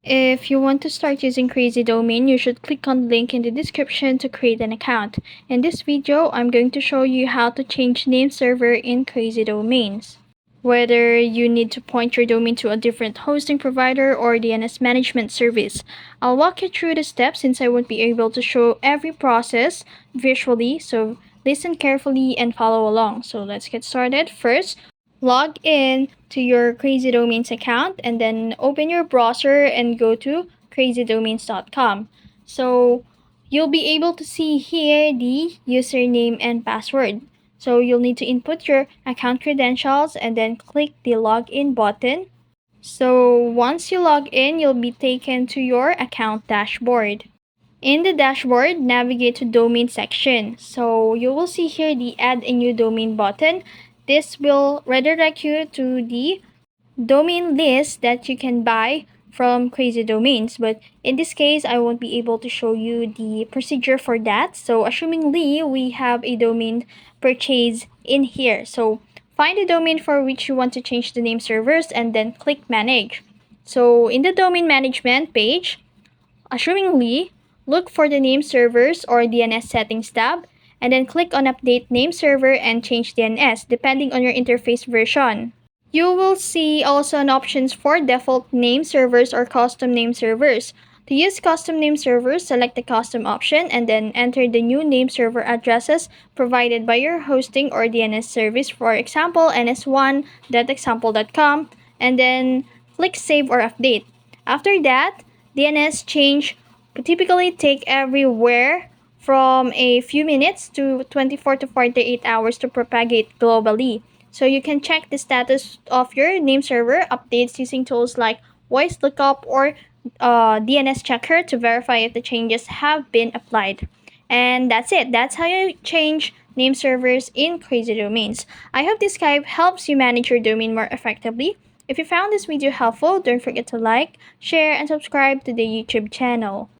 If you want to start using Crazy Domain, you should click on the link in the description to create an account. In this video, I'm going to show you how to change name server in Crazy Domains. Whether you need to point your domain to a different hosting provider or DNS management service. I'll walk you through the steps since I won't be able to show every process visually, so listen carefully and follow along. So let's get started. First, log in to your Crazy Domains account and then open your browser and go to crazydomains.com. So you'll be able to see here the username and password. So you'll need to input your account credentials and then click the login button. So once you log in, you'll be taken to your account dashboard. In the dashboard, navigate to domain section. So you will see here the add a new domain button. This will redirect you to the domain list that you can buy from Crazy Domains, but in this case I won't be able to show you the procedure for that. So assumingly we have a domain purchase in here, so find the domain for which you want to change the name servers and then click manage. So in the domain management page, assumingly look for the name servers or DNS settings tab and then click on update name server and change DNS depending on your interface version. You will see also an options for default name servers or custom name servers. To use custom name servers, select the custom option and then enter the new name server addresses provided by your hosting or DNS service, for example ns1.example.com, and then click save or update. After that, DNS change typically take everywhere from a few minutes to 24 to 48 hours to propagate globally. So you can check the status of your name server updates using tools like Voice Lookup or DNS Checker to verify if the changes have been applied. And that's it. That's how you change name servers in Crazy Domains. I hope this guide helps you manage your domain more effectively. If you found this video helpful, don't forget to like, share, and subscribe to the YouTube channel.